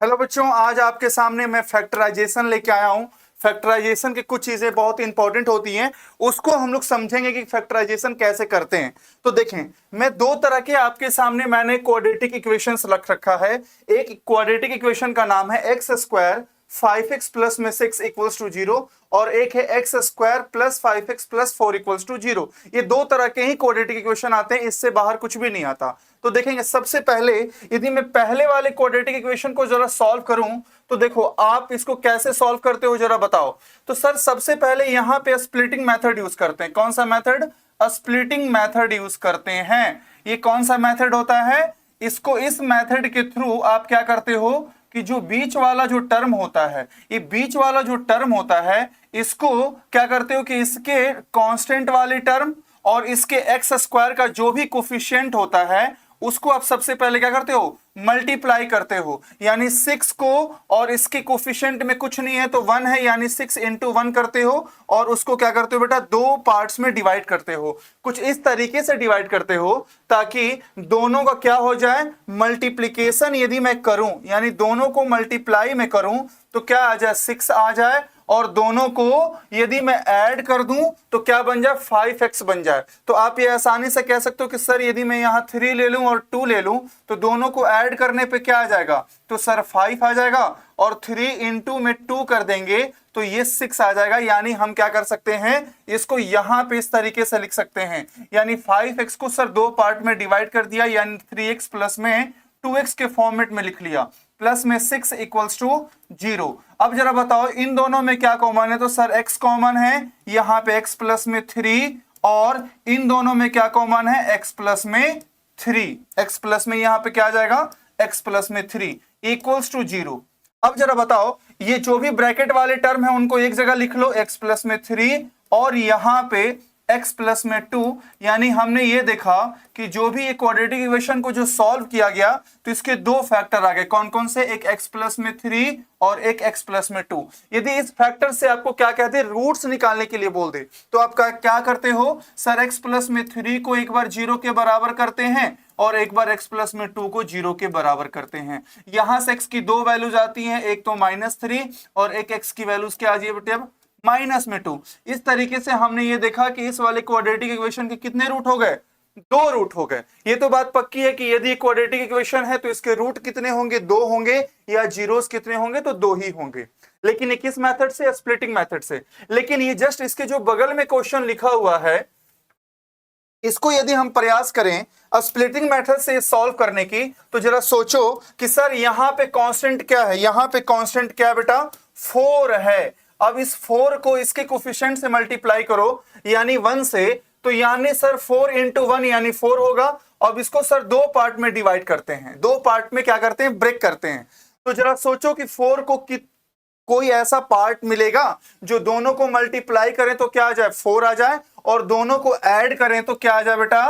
Hello बच्चों, आज आपके सामने मैं फैक्टराइजेशन लेके आया हूं। फैक्टराइजेशन की कुछ चीजें बहुत इंपॉर्टेंट होती हैं, उसको हम लोग समझेंगे कि फैक्टराइजेशन कैसे करते हैं। तो देखें, मैं दो तरह के आपके सामने मैंने क्वाड्रेटिक इक्वेशंस रख रखा है। एक क्वाड्रेटिक इक्वेशन का नाम है एक्स स्क्वायर 5x प्लस में 6 इक्वल्स टू 0, और एक है x square plus 5x plus 4 equals to 0। ये दो तरह के ही क्वाड्रेटिक इक्वेशन आते हैं, इससे बाहर कुछ भी नहीं आता। तो देखेंगे, सबसे पहले यदि मैं पहले वाले क्वाड्रेटिक इक्वेशन को जरा सॉल्व करूं, तो देखो आप इसको कैसे सॉल्व करते हो जरा बताओ। तो सर सबसे पहले यहां पे स्प्लिटिंग मेथड यूज करते हैं। कौन सा मेथड? स्प्लिटिंग मेथड यूज करते हैं। ये कौन सा मेथड होता है? इसको इस मेथड के थ्रू आप क्या करते हो कि जो बीच वाला जो टर्म होता है, ये बीच वाला जो टर्म होता है, इसको क्या करते हो कि इसके कांस्टेंट वाले टर्म और इसके एक्स स्क्वायर का जो भी कोफिशिएंट होता है उसको आप सबसे पहले क्या करते हो? मल्टीप्लाई करते हो। यानी 6 को, और इसके कोफिशिएंट में कुछ नहीं है तो 1 है, यानी 6 इंटू 1 करते हो, और उसको क्या करते हो बेटा? दो पार्ट्स में डिवाइड करते हो। कुछ इस तरीके से डिवाइड करते हो ताकि दोनों का क्या हो जाए? मल्टीप्लीकेशन यदि मैं करूं, यानी दोनों को मल्टीप्लाई में करूं, तो क्या आ जाए? 6 आ जाए, और दोनों को यदि मैं ऐड कर दूं तो क्या बन जाए? 5x बन जाए। तो आप ये आसानी से कह सकते हो कि सर यदि मैं यहां 3 ले लूं और 2 ले लूं तो दोनों को ऐड करने पे क्या आ जाएगा? तो सर 5 आ जाएगा, और 3 इंटू में 2 कर देंगे तो ये 6 आ जाएगा। यानी हम क्या कर सकते हैं, इसको यहां पे इस तरीके से लिख सकते हैं। यानी 5x को सर दो पार्ट में डिवाइड कर दिया, यानी 3x प्लस में 2x के फॉर्मेट में लिख लिया, प्लस में 6 इक्वल्स टू 0। अब जरा बताओ इन दोनों में क्या कॉमन है? तो सर x कॉमन है, यहां पे x प्लस में 3, और इन दोनों में क्या कॉमन है? x प्लस में 3। x प्लस में यहां पे क्या आ जाएगा? x प्लस में 3 इक्वल्स टू 0। अब जरा बताओ, ये जो भी ब्रैकेट वाले टर्म है उनको एक जगह लिख लो, x प्लस में 3 और यहां पे x प्लस में 2। यानी हमने ये देखा कि जो भी एक क्वाड्रेटिक इक्वेशन को जो सॉल्व किया गया तो इसके दो फैक्टर आ गए। कौन कौन से? एक x प्लस में 3 और एक x प्लस में 2। यदि इस फैक्टर से आपको क्या कहते हैं, रूट्स निकालने के लिए बोल दे, तो आप क्या करते हो? सर x प्लस में 3 को एक बार 0 के बराबर करते हैं और एक बार x प्लस में 2 को 0 के बराबर करते हैं। यहां से x की दो वैल्यूज आती हैं, एक तो -3 और एक x की वैल्यूज क्या आ जाइए बेटे? -2। इस तरीके से हमने ये देखा कि इस वाले क्वाड्रेटिक इक्वेशन के कितने रूट हो गए? दो रूट हो गए। ये तो बात पक्की है कि यदि क्वाड्रेटिक इक्वेशन है तो इसके रूट कितने होंगे? दो होंगे, या जीरोस कितने होंगे? तो दो ही होंगे। लेकिन ये किस मेथड से? स्प्लिटिंग मेथड से। लेकिन ये जस्ट इसके जो बगल में क्वेश्चन लिखा हुआ है, इसको यदि हम प्रयास करें स्प्लिटिंग मेथड से सॉल्व करने की, तो जरा सोचो कि सर यहां पे कांस्टेंट क्या है? यहां पे कांस्टेंट क्या है बेटा? 4 है। अब इस 4 को इसके कोफिशिएंट से मल्टीप्लाई करो, यानी 1 से, तो यानी सर 4 इंटू 1 यानी 4 होगा। अब इसको सर दो पार्ट में डिवाइड करते हैं, दो पार्ट में क्या करते हैं? ब्रेक करते हैं। तो जरा सोचो कि 4 को कोई ऐसा पार्ट मिलेगा जो दोनों को मल्टीप्लाई करें तो क्या आ जाए? 4 आ जाए, और दोनों को ऐड करें तो क्या आ जाए बेटा?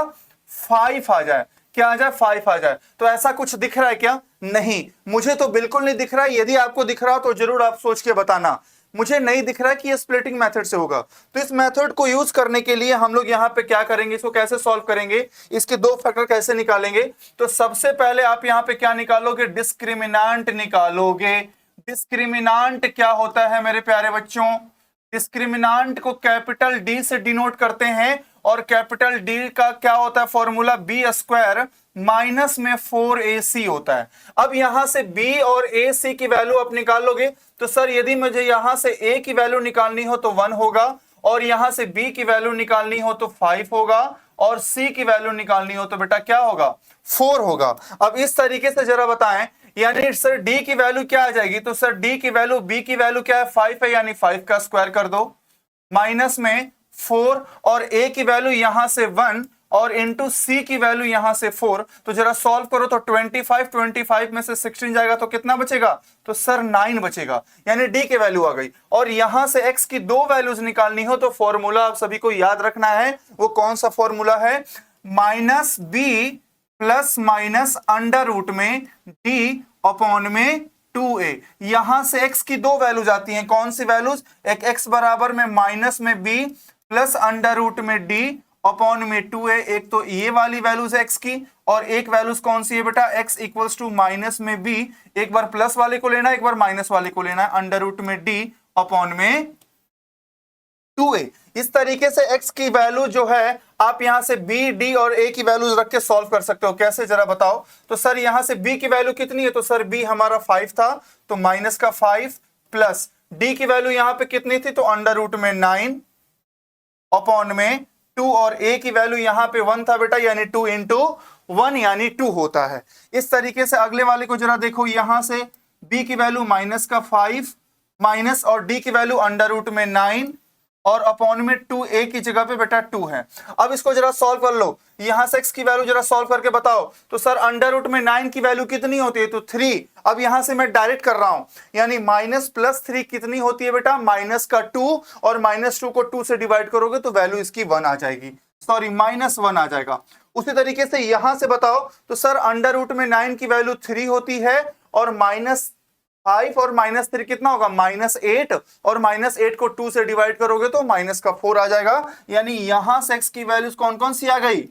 5 आ जाए। क्या आ जाए? 5 आ जाए। तो ऐसा कुछ दिख रहा है क्या? नहीं, मुझे तो बिल्कुल नहीं दिख रहा है। यदि आपको दिख रहा हो तो जरूर आप सोच के बताना। मुझे नहीं दिख रहा है कि ये स्प्लिटिंग मेथड से होगा। तो इस मेथड को यूज करने के लिए हम लोग यहां पे क्या करेंगे, इसको कैसे सॉल्व करेंगे, इसके दो फैक्टर कैसे निकालेंगे? तो सबसे पहले आप यहां पे क्या निकालोगे? डिस्क्रिमिनांट निकालोगे। डिस्क्रिमिनांट क्या होता है मेरे प्यारे बच्चों? डिस्क्रिमिनांट को कैपिटल डी से डिनोट करते हैं, और कैपिटल डी का क्या होता है फॉर्मूला? बी स्क्वायर माइनस में 4ac होता है। अब यहां से b और ac की वैल्यू आप निकालोगे, तो सर यदि मुझे यहां से a की वैल्यू निकालनी हो तो 1 होगा, और यहां से b की वैल्यू निकालनी हो तो 5 होगा, और c की वैल्यू निकालनी हो तो बेटा क्या होगा? 4 होगा। अब इस तरीके से जरा बताएं, यानी सर d की वैल्यू क्या आ जाएगी? तो सर d की वैल्यू, b की वैल्यू क्या है? 5 है, यानी 5 का स्क्वायर कर दो, माइनस में 4, और a की वैल्यू यहां से 1, और इंटू c की वैल्यू यहां से 4। तो जरा सॉल्व करो तो 25 में से 16 जाएगा तो कितना बचेगा? तो सर 9 बचेगा, यानी d की वैल्यू आ गई। और यहां से x की दो वैल्यूज निकालनी हो तो फॉर्मूला आप सभी को याद रखना है। वो कौन सा फॉर्मूला है? -b plus minus under root में d अपॉन में 2a। यहां से x की दो वैल्यूज आती हैं। कौन सी वैल्यूज? एक x बराबर में माइनस में b प्लस अंडर रूट में d अपॉन में 2a। एक तो ये वाली वैल्यूज है x की, और एक वैल्यूज कौन सी है बेटा, x इक्वल्स टू माइनस में b। एक बार प्लस वाले को लेना है, एक बार माइनस वाले को लेना है, अंडर रूट में d अपॉन में 2a। इस तरीके से x की वैल्यू जो है आप यहां से b, d और a की वैल्यूज रख के सॉल्व कर सकते हो। कैसे जरा बताओ। तो सर यहां से b की वैल्यू कितनी है, तो सर b हमारा 5 था, तो माइनस का 5 प्लस d की वैल्यू यहां पे कितनी थी, तो अंडर रूट में 9 अपॉन में 2, और a की वैल्यू यहां पे 1 था बेटा, यानी 2 इंटू 1 यानी 2 होता है। इस तरीके से अगले वाले को जरा देखो, यहां से b की वैल्यू माइनस का 5 माइनस और d की वैल्यू अंडर रूट में 9 और अपॉन में 2a की जगह पे बेटा 2 है। अब इसको जरा सॉल्व कर लो, यहां से x की वैल्यू जरा सॉल्व करके बताओ। तो सर अंडर रूट में 9 की वैल्यू कितनी होती है, तो 3। अब यहां से मैं डायरेक्ट कर रहा हूं, यानी माइनस प्लस 3 कितनी होती है बेटा, माइनस का 2, और माइनस 2 को 2 से डिवाइड करोगे तो वैल्यू इसकी 1 आ जाएगी, सॉरी माइनस 1 आ जाएगा। उसी तरीके से यहां से बताओ, तो सर अंडर रूट में 9 की वैल्यू 3 होती है, और माइनस 5 और माइनस 3 कितना होगा, माइनस 8, और माइनस 8 को 2 से डिवाइड करोगे तो माइनस का 4 आ जाएगा। यानी यहां से x की वैल्यूज कौन कौन सी आ गई,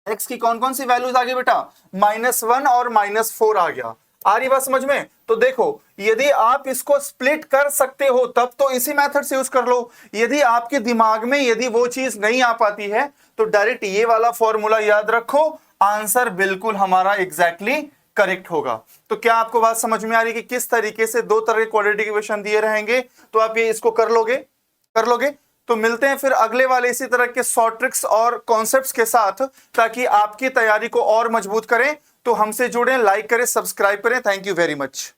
x की कौन कौन सी वैल्यूज आ गई बेटा, -1 और -4 आ गया। आ रही बात समझ में। तो देखो, यदि आप इसको स्प्लिट कर सकते हो तब तो इसी मेथड से यूज कर लो। यदि आपके दिमाग में यदि वो चीज नहीं आ पाती है तो डायरेक्ट ये वाला फॉर्मूला याद रखो, आंसर बिल्कुल हमारा एग्जैक्टली करेक्ट होगा। तो क्या आपको बात समझ में आ रही है कि किस तरीके से दो तरह के क्वाड्रेटिक इक्वेशन दिए रहेंगे, तो आप ये इसको कर लोगे। तो मिलते हैं फिर अगले वाले इसी तरह के शॉर्ट ट्रिक्स और कॉन्सेप्ट्स के साथ, ताकि आपकी तैयारी को और मजबूत करें। तो हमसे जुड़ें, लाइक करें, सब्सक्राइब करें। Thank you very much.